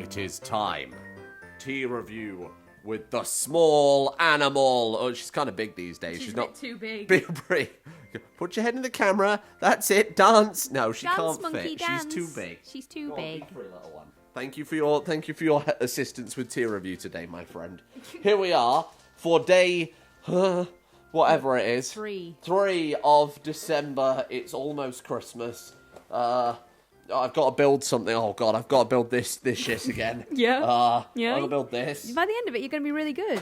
it is time. Tea review with the small animal. Oh, she's kind of big these days. She's not too big. Put your head in the camera. That's it. Dance. No, she Dance, can't monkey, fit. dance. She's too big. She's too Go on, big. be free, little one. Thank you for your assistance with tea review today, my friend. Here we are for day, whatever it is. 3 of December. It's almost Christmas. I've got to build something. Oh God, I've got to build this shit again. Yeah. I'm gonna build this. By the end of it, you're gonna be really good.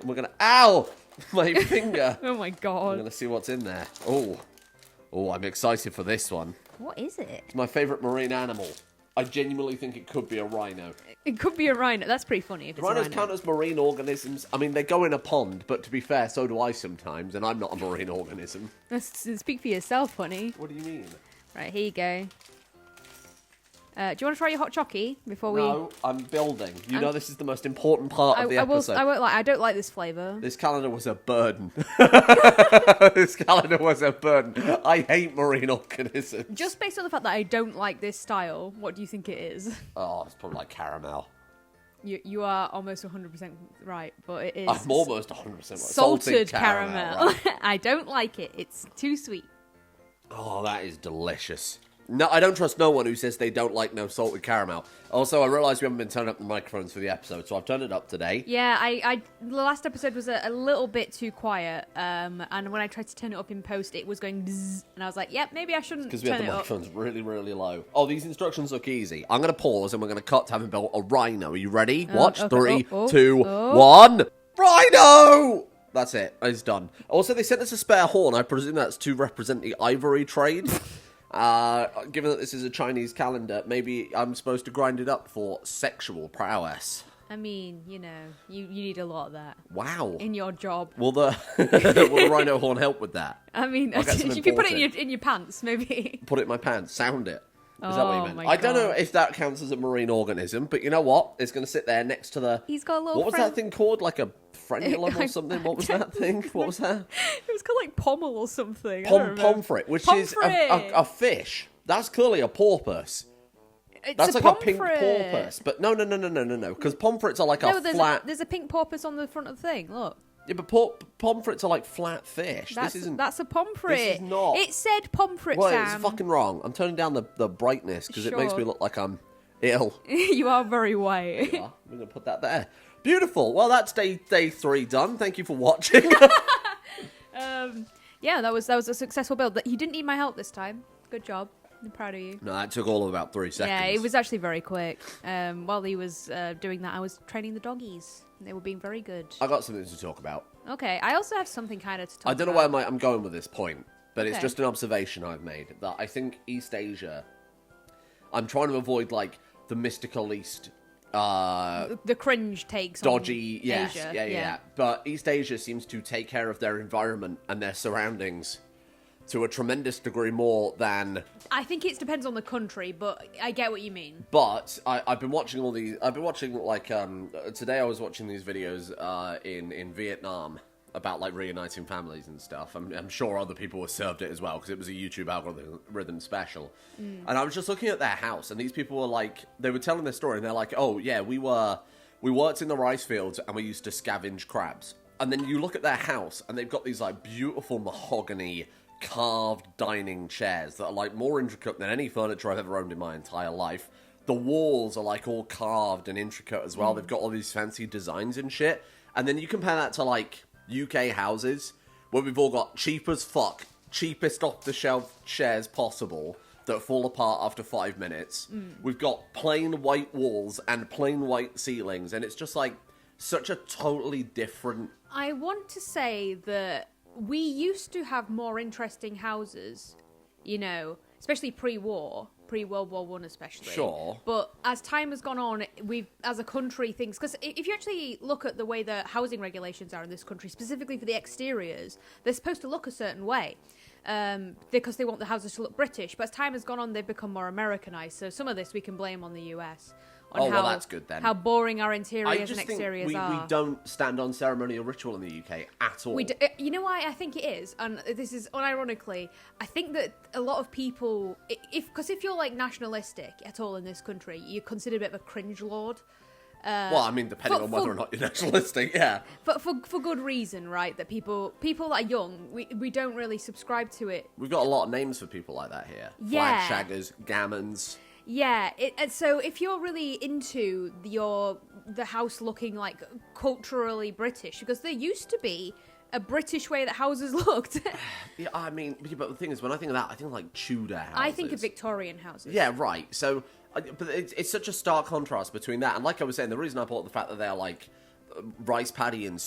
We're gonna. Ow! My finger. Oh my God. I'm gonna see what's in there. Oh, I'm excited for this one. What is it? It's my favourite marine animal. I genuinely think it could be a rhino. It could be a rhino. That's pretty funny if it's Rhinos a rhino. count as marine organisms. I mean, they go in a pond, but to be fair, so do I sometimes, and I'm not a marine organism. Speak for yourself, honey. What do you mean? Right, here you go. Do you want to try your hot chockey before we... No, I'm building. You know this is the most important part of the episode. I don't like this flavour. This calendar was a burden. This calendar was a burden. I hate marine organisms. Just based on the fact that I don't like this style, what do you think it is? Oh, it's probably like caramel. You are almost 100% right, but it is... I'm almost 100% right. Salted caramel. Right? I don't like it. It's too sweet. Oh, that is delicious. No, I don't trust no one who says they don't like no salted caramel. Also, I realise we haven't been turning up the microphones for the episode, so I've turned it up today. Yeah, the last episode was a little bit too quiet, and when I tried to turn it up in post, it was going bzzz, and I was like, yep, maybe I shouldn't turn it up. Because we had the microphones really, really low. Oh, these instructions look easy. I'm going to pause, and we're going to cut to having built a rhino. Are you ready? Watch. Okay. 3, 2, 1. Rhino! That's it. It's done. Also, they sent us a spare horn. I presume that's to represent the ivory trade. Given that this is a Chinese calendar, maybe I'm supposed to grind it up for sexual prowess. I mean, you need a lot of that. Wow. In your job. Will the rhino horn help with that? I mean, you can put it in your pants, maybe. Put it in my pants. Sound it. Is that what you meant? My I don't know God. if that counts as a marine organism, but you know what? It's going to sit there next to the... He's got a little What was that thing called? Like a frenulum or something? What was that thing? What was that? It was called like pommel or something. Pomfret, which is a fish. That's clearly a porpoise. That's like a pink porpoise. But no. Because pomfrets are like a flat... There's a pink porpoise on the front of the thing. Look. Yeah, but pomfrets are like flat fish. That's a pomfret. This is not. It said pomfret, Well, Sam. it's fucking wrong. I'm turning down the brightness because it makes me look like I'm ill. You are very white. Yeah, we're going to put that there. Beautiful. Well, that's day 3 done. Thank you for watching. Yeah, that was a successful build. You didn't need my help this time. Good job. I'm proud of you. No, it took all of about 3 seconds. Yeah, it was actually very quick. While he was doing that, I was training the doggies. They were being very good. I got something to talk about. Okay, I also have something kind of to talk about. I don't know where I'm going with this point, but it's Okay. just an observation I've made that I think East Asia. I'm trying to avoid like the mystical East. The cringe takes Dodgy, on yes, Asia. yeah. But East Asia seems to take care of their environment and their surroundings to a tremendous degree more than... I think it depends on the country, but I get what you mean. But I've been watching all these... I've been watching, like... today I was watching these videos in Vietnam about, like, reuniting families and stuff. I'm sure other people were served it as well, because it was a YouTube algorithm special. And I was just looking at their house, and these people were, like... They were telling their story, and they're like, oh, yeah, we worked in the rice fields, and we used to scavenge crabs. And then you look at their house, and they've got these, like, beautiful mahogany... carved dining chairs that are like more intricate than any furniture I've ever owned in my entire life. The walls are like all carved and intricate as well. They've got all these fancy designs and shit. And then you compare that to like UK houses where we've all got cheap as fuck, cheapest off the shelf chairs possible that fall apart after 5 minutes. We've got plain white walls and plain white ceilings, and it's just like such a totally different... I want to say that we used to have more interesting houses, especially pre-war, pre-World War I especially. Sure. But as time has gone on, we've, as a country, things... Because if you actually look at the way the housing regulations are in this country, specifically for the exteriors, they're supposed to look a certain way. Because they want the houses to look British. But as time has gone on, they've become more Americanized. So some of this we can blame on the US. on well, that's good then. how boring our I interiors just and think exteriors we are. don't stand on ceremonial ritual in the UK at all. You know why I think it is, and this is unironically, I think that a lot of people, because if you're like nationalistic at all in this country, you're considered a bit of a cringe lord. Well, I mean, depending on whether or not you're nationalistic, yeah. But for good reason, right? That people that are young, we don't really subscribe to it. We've got a lot of names for people like that here. Yeah. Flag shaggers, gammons. Yeah, and so if you're really into the house looking like culturally British, because there used to be a British way that houses looked. Yeah, I mean, but the thing is, when I think of that, I think of like Tudor houses. I think of Victorian houses. Yeah, right. So, but it's such a stark contrast between that, and like I was saying, the reason I brought the fact that they're like rice paddy and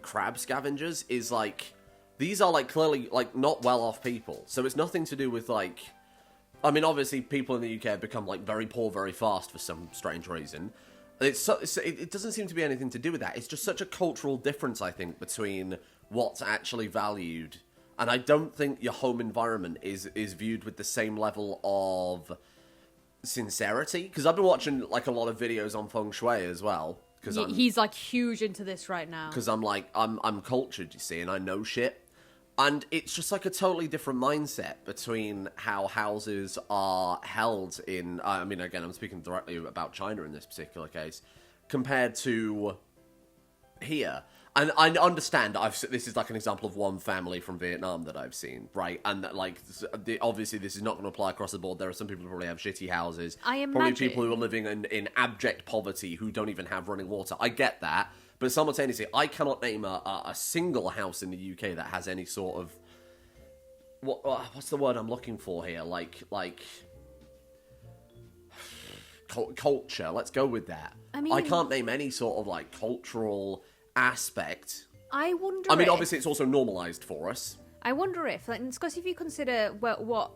crab scavengers is like, these are like clearly like not well-off people. So it's nothing to do with like, I mean, obviously people in the UK have become like very poor very fast for some strange reason. It doesn't seem to be anything to do with that. It's just such a cultural difference, I think, between what's actually valued. And I don't think your home environment is viewed with the same level of sincerity. Because I've been watching like a lot of videos on feng shui as well. He's like huge into this right now. Because I'm cultured, you see, and I know shit. And it's just like a totally different mindset between how houses are held in, I mean, again, I'm speaking directly about China in this particular case, compared to here. And I understand, this is like an example of one family from Vietnam that I've seen, right? And that, like, obviously this is not going to apply across the board. There are some people who probably have shitty houses. I imagine. Probably people who are living in abject poverty who don't even have running water. I get that. But simultaneously, I cannot name a single house in the UK that has any sort of... What's the word I'm looking for here? Like culture. Let's go with that. I can't name any sort of, like, cultural aspect. I wonder I mean, obviously, it's also normalised for us. I wonder if, like, because if you consider what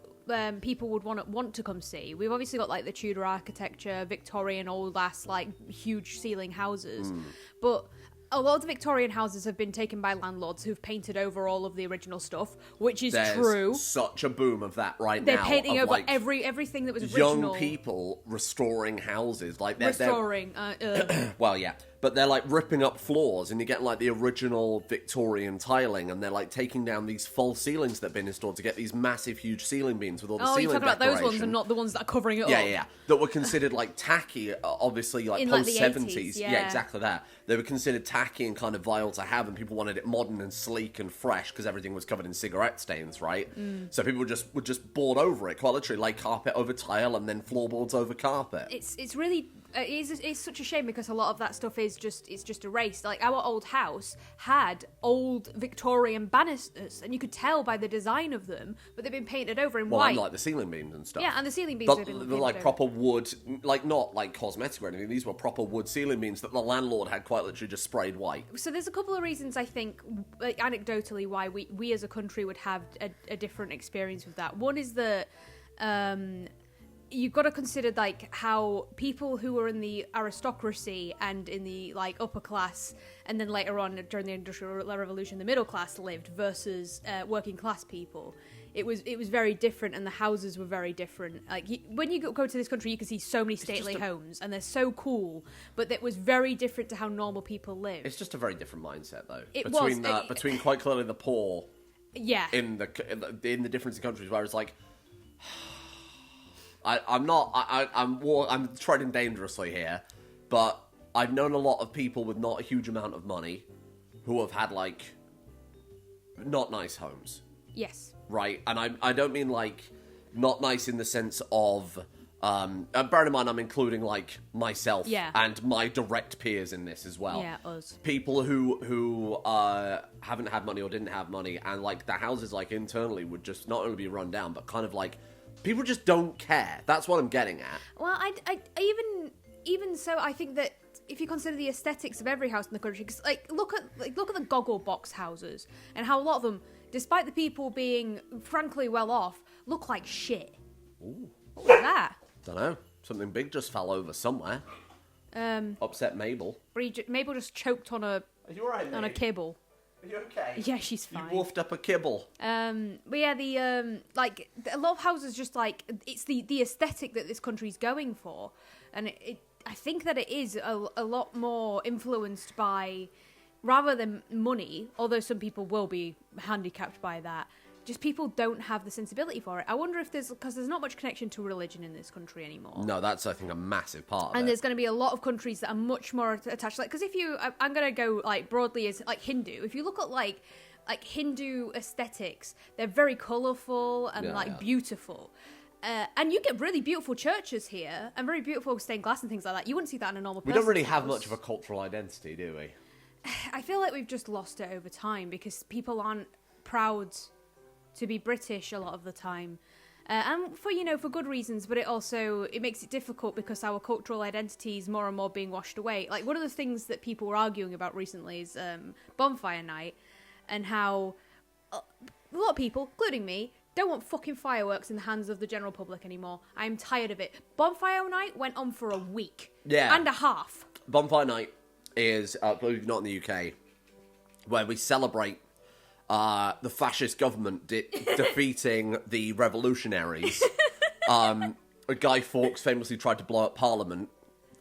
people would want to come see, we've obviously got like the Tudor architecture, Victorian old ass like huge ceiling houses, but a lot of the Victorian houses have been taken by landlords who've painted over all of the original stuff, which is true. There's such a boom of that right now. They're painting over like everything that was original. Young people restoring houses, like restoring. Well, yeah. But they're, like, ripping up floors, and you get, like, the original Victorian tiling, and they're, like, taking down these false ceilings that have been installed to get these massive, huge ceiling beams with all the ceiling decoration. Oh, you're talking about those ones and not the ones that are covering it up. Yeah. That were considered, like, tacky, obviously, like, post-70s. Yeah, exactly that. They were considered tacky and kind of vile to have, and people wanted it modern and sleek and fresh, because everything was covered in cigarette stains, right? So people would just board over it, quite literally, like carpet over tile, and then floorboards over carpet. It's really... It's such a shame because a lot of that stuff is just erased. Like our old house had old Victorian banisters, and you could tell by the design of them, but they've been painted over in white. And like the ceiling beams and stuff. Yeah, and the ceiling beams have been they're painted like over. proper wood, like not like cosmetic or anything. These were proper wood ceiling beams that the landlord had quite literally just sprayed white. So there's a couple of reasons I think, like, anecdotally, why we as a country would have a different experience with that. One is that. You've got to consider like how people who were in the aristocracy and in the like upper class, and then later on during the Industrial Revolution, the middle class lived versus working class people. It was very different, and the houses were very different. Like when you go to this country, you can see so many stately homes, and they're so cool. But it was very different to how normal people live. It's just a very different mindset, though. Between quite clearly the poor. Yeah. In the difference in countries, where it's like. I'm treading dangerously here, but I've known a lot of people with not a huge amount of money who have had, like, not nice homes. Yes. Right? And I don't mean, like, not nice in the sense of... bear in mind, I'm including, like, myself and my direct peers in this as well. Yeah, us. People who haven't had money or didn't have money, and, like, the houses, like, internally would just not only be run down, but kind of, like... People just don't care. That's what I'm getting at. Well, I even so, I think that if you consider the aesthetics of every house in the country, because look at the goggle box houses and how a lot of them, despite the people being frankly well off, look like shit. Ooh. What was that? Don't know. Something big just fell over somewhere. Upset Mabel. Mabel just choked on a a kibble. Are you okay? Yeah, she's fine. You wolfed up a kibble. But yeah, a lot of houses just like, it's the aesthetic that this country's going for, and I think that it is a lot more influenced by, rather than money, although some people will be handicapped by that, just people don't have the sensibility for it. I wonder if because there's not much connection to religion in this country anymore. No, that's, I think, a massive part of it. And there's going to be a lot of countries that are much more attached. Like, because I'm going to go, like, broadly as, like, Hindu. If you look at, like Hindu aesthetics, they're very colourful and, beautiful. And you get really beautiful churches here, and very beautiful stained glass and things like that. You wouldn't see that in a normal person's We don't really house. have much of a cultural identity, do we? I feel like we've just lost it over time, because people aren't proud to be British a lot of the time, and for good reasons. But it makes it difficult because our cultural identity is more and more being washed away. Like, one of the things that people were arguing about recently is Bonfire Night, and how a lot of people, including me, don't want fucking fireworks in the hands of the general public anymore. I'm tired of it. Bonfire Night went on for a week and a half. Bonfire Night is, I believe not in the UK, where we celebrate the fascist government defeating the revolutionaries. Guy Fawkes famously tried to blow up Parliament.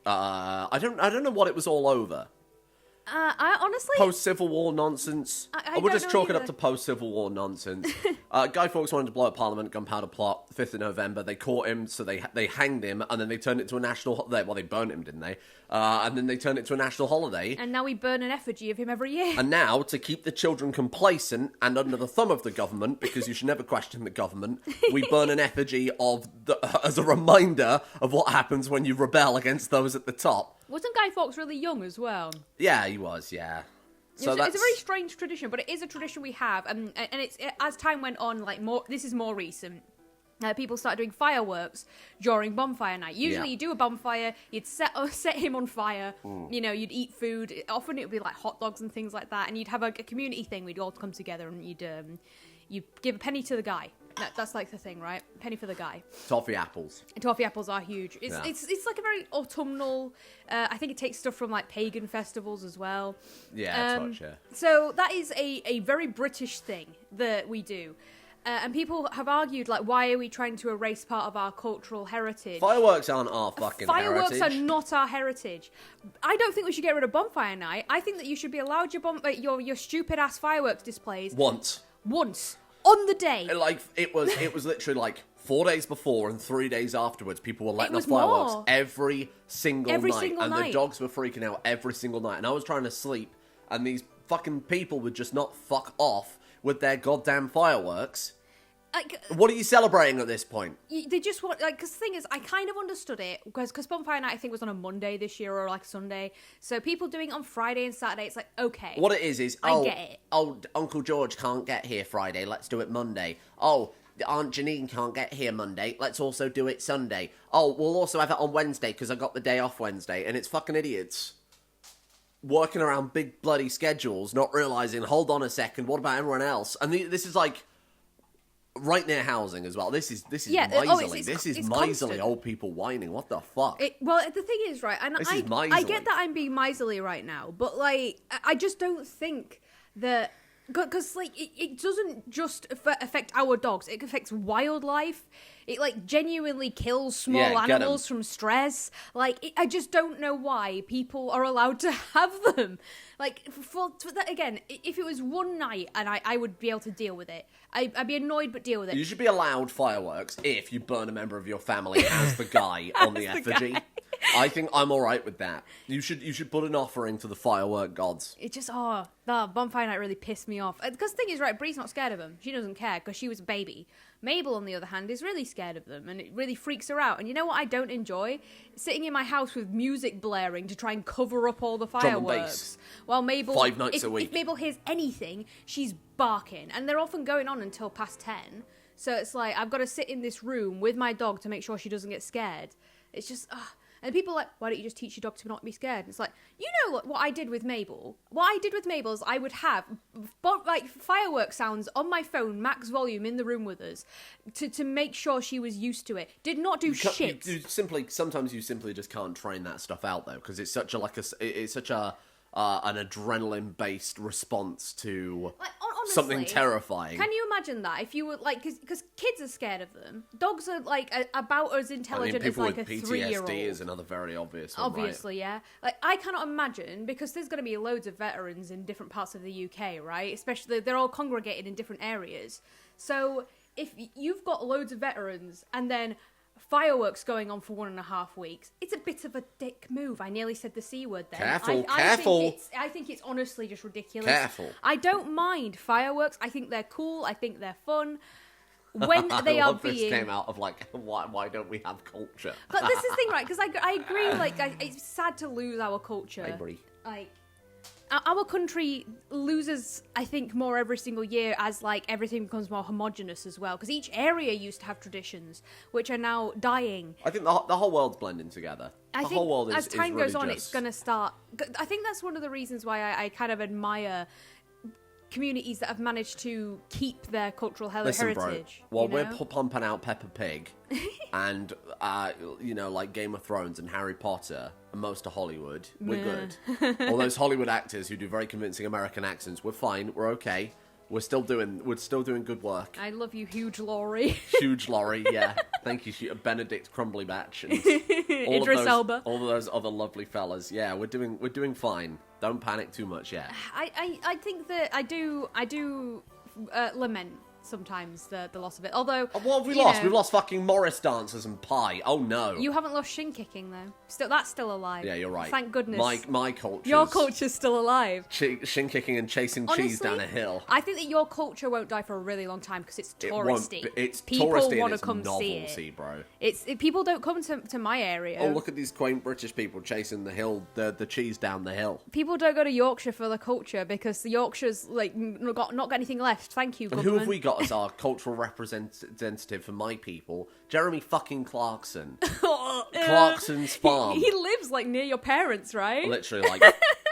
I don't know what it was all over. I honestly... Post-Civil War nonsense. We'll just chalk it up to post-Civil War nonsense. Guy Fawkes wanted to blow up Parliament, gunpowder plot, 5th of November. They caught him, so they hanged him, and then they turned it to a national holiday. Well, they burned him, didn't they? And then they turned it to a national holiday. And now we burn an effigy of him every year. And now, to keep the children complacent and under the thumb of the government, because you should never question the government, we burn an effigy as a reminder of what happens when you rebel against those at the top. Wasn't Guy Fawkes really young as well? Yeah, he was, yeah. So it's a very strange tradition, but it is a tradition we have, and as time went on, this is more recent. People started doing fireworks during Bonfire Night. Usually, you do a bonfire, you'd set him on fire. You'd eat food. Often it would be like hot dogs and things like that, and you'd have a community thing. We'd all come together, and you'd give a penny to the guy. That's like the thing, right? Penny for the guy. Toffee apples. And toffee apples are huge. It's like a very autumnal. I think it takes stuff from like pagan festivals as well. Yeah, it's yeah. So that is a very British thing that we do. And people have argued, like, why are we trying to erase part of our cultural heritage? Fireworks aren't our fucking heritage. Fireworks are not our heritage. I don't think we should get rid of Bonfire Night. I think that you should be allowed your stupid ass fireworks displays once on the day. Like, it was literally like 4 days before and 3 days afterwards. People were letting off more. fireworks every single night, and night. the dogs were freaking out every single night. And I was trying to sleep, and these fucking people would just not fuck off with their goddamn fireworks. What are you celebrating at this point? They just want, because the thing is, I kind of understood it, because Bonfire Night, I think, was on a Monday this year, or like Sunday. So people doing it on Friday and Saturday, it's like, okay. What it is, I get it. Oh, Uncle George can't get here Friday, let's do it Monday. Oh, Aunt Janine can't get here Monday, let's also do it Sunday. Oh, we'll also have it on Wednesday, because I got the day off Wednesday. And it's fucking idiots working around big bloody schedules, not realising, hold on a second, what about everyone else? And this is like... right near housing as well. This is miserly. This is miserly constant. Old people whining. What the fuck? Well, the thing is, right, and this is miserly. I get that I'm being miserly right now, but like, I just don't think that, because like it doesn't just affect our dogs. It affects wildlife. It like genuinely kills small animals from stress. Like, I just don't know why people are allowed to have them. Like, for that, again, if it was one night and I would be able to deal with it, I'd be annoyed but deal with it. You should be allowed fireworks if you burn a member of your family as the guy on the effigy. I think I'm alright with that. You should put an offering to the firework gods. It just, Bonfire Night really pissed me off. Because the thing is, right, Bree's not scared of them. She doesn't care because she was a baby. Mabel, on the other hand, is really scared of them, and it really freaks her out. And you know what I don't enjoy? Sitting in my house with music blaring to try and cover up all the fireworks. While Mabel... 5 nights a week. If Mabel hears anything, she's barking. And they're often going on until past 10. So it's like, I've got to sit in this room with my dog to make sure she doesn't get scared. It's just... And people are like, why don't you just teach your dog to not be scared? And it's like, you know what I did with Mabel? What I did with Mabel is I would have firework sounds on my phone, max volume in the room with us, to make sure she was used to it. Did not do shit. Sometimes you simply just can't train that stuff out though, because it's such an adrenaline based response to something terrifying. Can you imagine that? If you were like, because kids are scared of them. Dogs are like about as intelligent as like a 3-year-old. PTSD is another very obvious one, Obviously, right? yeah. Like, I cannot imagine, because there's going to be loads of veterans in different parts of the UK, right? Especially, they're all congregated in different areas. So, if you've got loads of veterans, and then fireworks going on for 1.5 weeks, it's a bit of a dick move. I nearly said the C word then. Careful. I think it's honestly just ridiculous. Careful. I don't mind fireworks. I think they're cool. I think they're fun. When they are being... This came out of like, why don't we have culture? But this is the thing, right? Because I agree, like, it's sad to lose our culture. I agree. Like, our country loses, I think, more every single year as, like, everything becomes more homogenous as well. Because each area used to have traditions, which are now dying. I think the whole world's blending together. I think whole world as time goes on, just... it's going to start... I think that's one of the reasons why I kind of admire communities that have managed to keep their cultural heritage. Bro, while we're pumping out Peppa Pig and, like Game of Thrones and Harry Potter and most of Hollywood, we're good. All those Hollywood actors who do very convincing American accents, we're fine, we're okay. We're still doing good work. I love you, Huge Laurie. Huge Laurie, yeah. Thank you, Benedict Crumblybatch and Idris Elba. All of those other lovely fellas. Yeah, we're doing fine. Don't panic too much yet. I think that I do lament sometimes the loss of it. Although, what have we lost? We've lost fucking Morris dancers and pie. Oh no! You haven't lost shin kicking though. That's still alive. Yeah, you're right. Thank goodness. My culture. Your culture's still alive. Shin kicking and chasing cheese down a hill. I think that your culture won't die for a really long time because it's touristy. It's people touristy want and to come novelty, see it, bro. People don't come to my area. Oh, look at these quaint British people chasing the hill, the cheese down the hill. People don't go to Yorkshire for the culture because the Yorkshire's like not got anything left. Thank you, government. And who have we got as our cultural representative for my people? Jeremy fucking Clarkson. Clarkson's farm. He lives like near your parents, right? Literally, like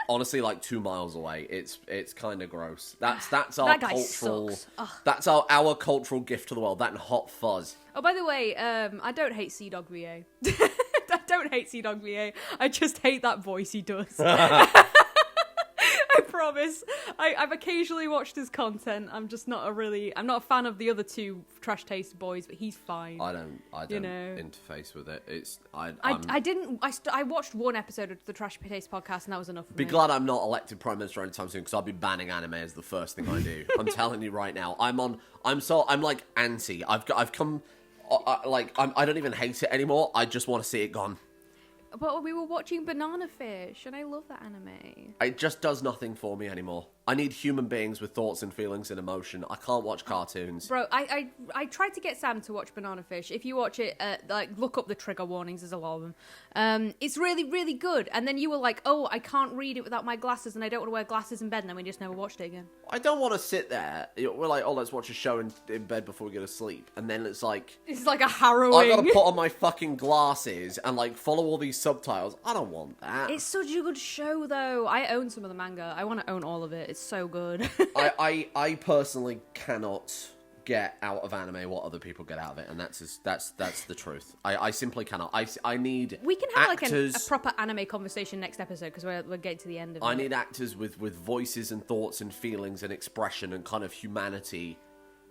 honestly, like 2 miles away. It's kind of gross. That's our that guy cultural. Sucks. That's our cultural gift to the world. That and Hot Fuzz. Oh, by the way, I don't hate Sea Dog VA. I don't hate Sea Dog VA. I just hate that voice he does. I promise. I've occasionally watched his content. I'm just not I'm not a fan of the other two Trash Taste boys, but he's fine. I don't interface with it. I watched one episode of the Trash Taste podcast and that was enough for me. Be glad I'm not elected Prime Minister anytime soon because I'll be banning anime as the first thing I do. I'm telling you right now. I'm like anti. I've come I don't even hate it anymore. I just want to see it gone. But we were watching Banana Fish, and I love that anime. It just does nothing for me anymore. I need human beings with thoughts and feelings and emotion. I can't watch cartoons. Bro, I tried to get Sam to watch Banana Fish. If you watch it, look up the trigger warnings. There's a lot of them. It's really, really good. And then you were like, oh, I can't read it without my glasses, and I don't want to wear glasses in bed, and then we just never watched it again. I don't want to sit there. We're like, oh, let's watch a show in bed before we go to sleep. And then it's like... It's like a harrowing... I gotta put on my fucking glasses and, like, follow all these subtitles. I don't want that. It's such a good show, though. I own some of the manga. I want to own all of it. It's so good. I personally cannot get out of anime what other people get out of it, and that's the truth. I simply cannot. I need. We can have actors, like a proper anime conversation next episode because we're getting to the end of it. I need actors with voices and thoughts and feelings and expression and kind of humanity.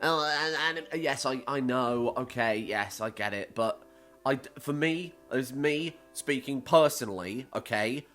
And yes, I know. Okay, yes, I get it, but for me, as me speaking personally, okay.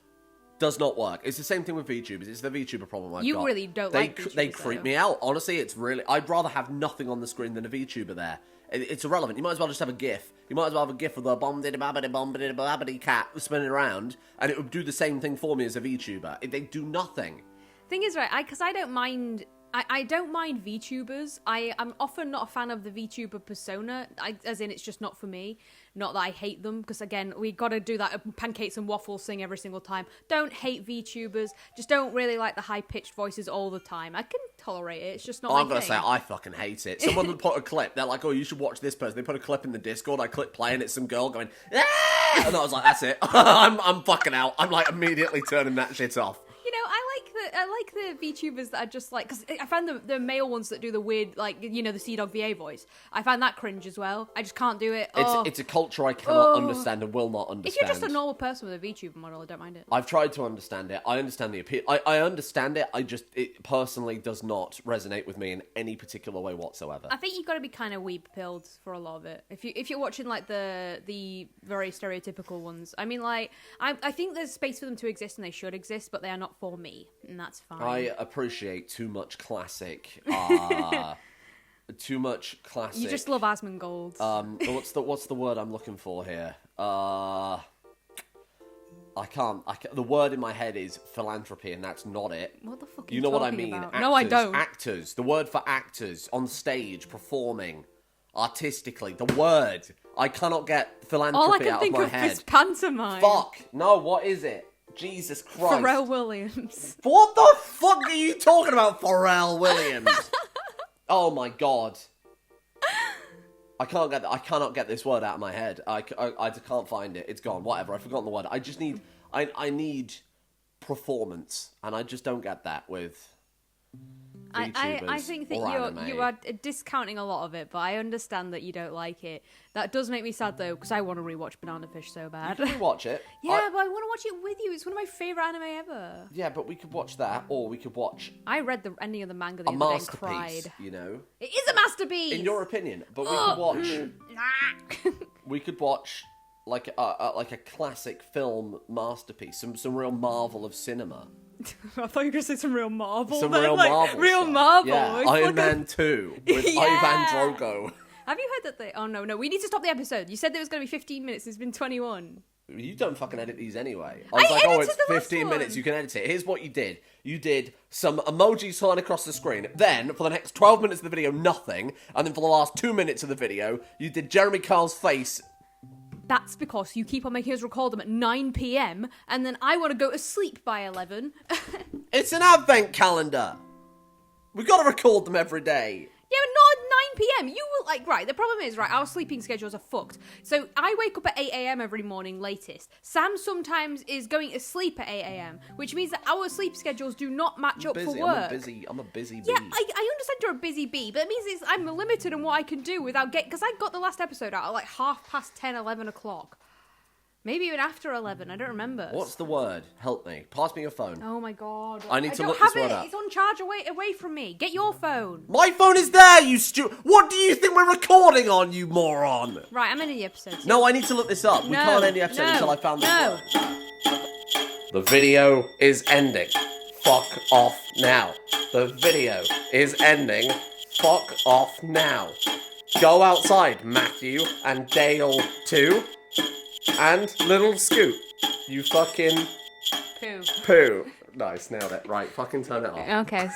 Does not work. It's the same thing with VTubers. It's the VTuber problem I've got. You really don't like VTubers, They creep me out. Honestly, it's really... I'd rather have nothing on the screen than a VTuber there. It's irrelevant. You might as well just have a GIF. You might as well have a GIF of the bombity cat spinning around, and it would do the same thing for me as a VTuber. They do nothing. Thing is, right, because I don't mind... I don't mind VTubers. I'm often not a fan of the VTuber persona, as in it's just not for me. Not that I hate them, because again, we got to do that pancakes and waffles thing every single time. Don't hate VTubers, just don't really like the high-pitched voices all the time. I can tolerate it, it's just not my thing. I'm going to say, I fucking hate it. Someone would put a clip, they're like, oh, you should watch this person. They put a clip in the Discord, I click play, and it's some girl going, ah! And I was like, that's it. I'm fucking out. I'm like immediately turning that shit off. You know, I like the VTubers that are just like, because I find the male ones that do the weird, like, you know, the Sea Dog VA voice. I find that cringe as well. I just can't do it. It's a culture I cannot understand and will not understand. If you're just a normal person with a VTuber model, I don't mind it. I've tried to understand it. I understand the appeal. I understand it. It personally does not resonate with me in any particular way whatsoever. I think you've got to be kind of weeb pilled for a lot of it. If you're watching like the very stereotypical ones, I mean, like I think there's space for them to exist and they should exist, but they are not for me, and that's fine. I appreciate too much classic. Too much classic. You just love Asmongold. What's the word I'm looking for here? I can't. The word in my head is philanthropy, and that's not it. What the fuck? You know what I mean? About? Actors, no, I don't. Actors. The word for actors on stage performing artistically. The word. I cannot get philanthropy out of my head. All I can think of is pantomime. Fuck. No. What is it? Jesus Christ. Pharrell Williams. What the fuck are you talking about, Pharrell Williams? Oh my god. I cannot get this word out of my head. I can't find it. It's gone. Whatever. I've forgotten the word. I just need... I need performance. And I just don't get that with VTubers. I think that you are discounting a lot of it, but I understand that you don't like it. That does make me sad, though, because I want to rewatch Banana Fish so bad. You can rewatch it. Yeah, but I want to watch it with you. It's one of my favourite anime ever. Yeah, but we could watch that, or we could watch... I read the ending of the manga the other day and cried. You know? It is a masterpiece! In your opinion. But we could watch... we could watch... like a classic film masterpiece, some real marvel of cinema. I thought you were going to say some real Marvel. Some real Marvel. Real stuff. Marvel. Yeah, Iron Man 2 with Ivan Drogo. Have you heard that they... Oh, no, we need to stop the episode. You said there was going to be 15 minutes. It's been 21. You don't fucking edit these anyway. I was like, oh, it's 15 minutes. You can edit it. Here's what you did. You did some emojis flying across the screen. Then, for the next 12 minutes of the video, nothing. And then for the last 2 minutes of the video, you did Jeremy Kyle's face... That's because you keep on making us record them at 9 p.m. and then I want to go to sleep by 11. It's an advent calendar. We've got to record them every day. Yeah, but not at 9 p.m. You will, like, right, the problem is, right, our sleeping schedules are fucked. So I wake up at 8 a.m. every morning latest. Sam sometimes is going to sleep at 8 a.m., which means that our sleep schedules do not match up for work. I'm a busy bee. Yeah, I understand you're a busy bee, but it means I'm limited in what I can do without because I got the last episode out at like 10:30, 11 o'clock. Maybe even after 11, I don't remember. What's the word? Help me. Pass me your phone. Oh my god. I need to look this word up. It's on charge away from me. Get your phone. My phone is there, you What do you think we're recording on, you moron? Right, I'm ending the episode. No, I need to look this up. We can't end the episode until I found the word. The video is ending. Fuck off now. The video is ending. Fuck off now. Go outside, Matthew and Dale too. And Little Scoot. You fucking... Poo. Poo. Nice, nailed it. Right, fucking turn it off. Okay.